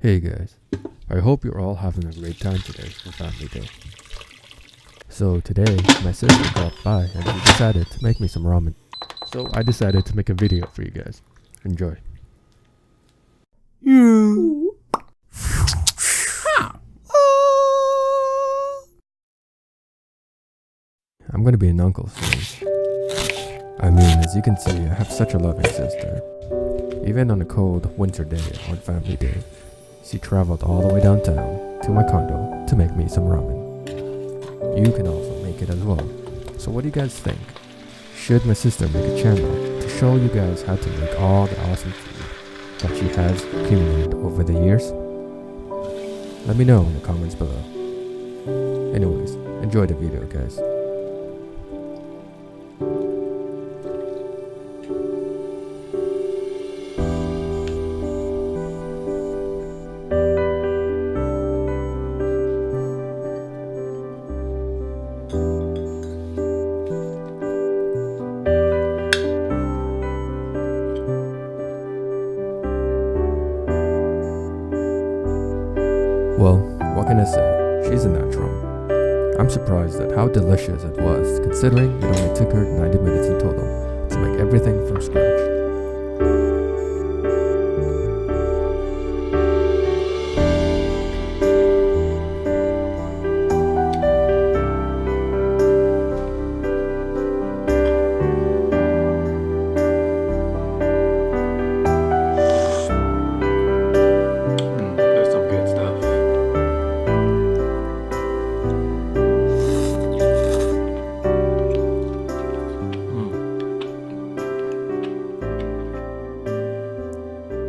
Hey guys, I hope you're all having a great time today for Family Day. So today, my sister dropped by and she decided to make me some ramen. So I decided to make a video for you guys. Enjoy. I'm gonna be an uncle soon. I mean, as you can see, I have such a loving sister. Even on a cold winter day on Family Day, she traveled all the way downtown to my condo to make me some ramen. You can also make it as well. So what do you guys think? Should my sister make a channel to show you guys how to make all the awesome food that she has accumulated over the years? Let me know in the comments below. Anyways, enjoy the video guys. Well, what can I say? She's a natural. I'm surprised at how delicious it was, considering it only took her 90 minutes in total to make everything from scratch. That's some good stuff.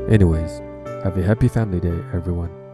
Anyways, have a happy Family Day, everyone.